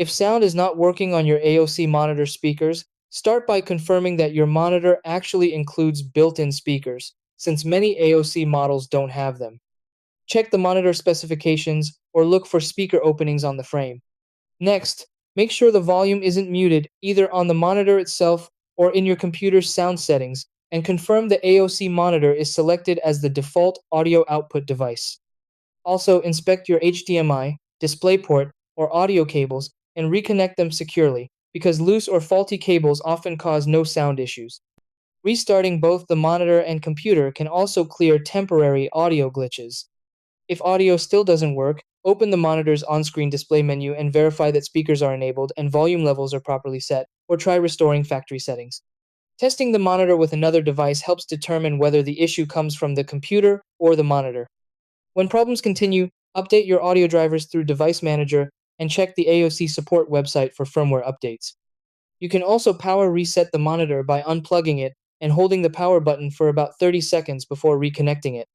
If sound is not working on your AOC monitor speakers, start by confirming that your monitor actually includes built-in speakers, since many AOC models don't have them. Check the monitor specifications or look for speaker openings on the frame. Next, make sure the volume isn't muted either on the monitor itself or in your computer's sound settings, and confirm the AOC monitor is selected as the default audio output device. Also, inspect your HDMI, DisplayPort, or audio cables and reconnect them securely, because loose or faulty cables often cause no sound issues. Restarting both the monitor and computer can also clear temporary audio glitches. If audio still doesn't work, open the monitor's on-screen display menu and verify that speakers are enabled and volume levels are properly set, or try restoring factory settings. Testing the monitor with another device helps determine whether the issue comes from the computer or the monitor. When problems continue, update your audio drivers through Device Manager and check the AOC support website for firmware updates. You can also power reset the monitor by unplugging it and holding the power button for about 30 seconds before reconnecting it.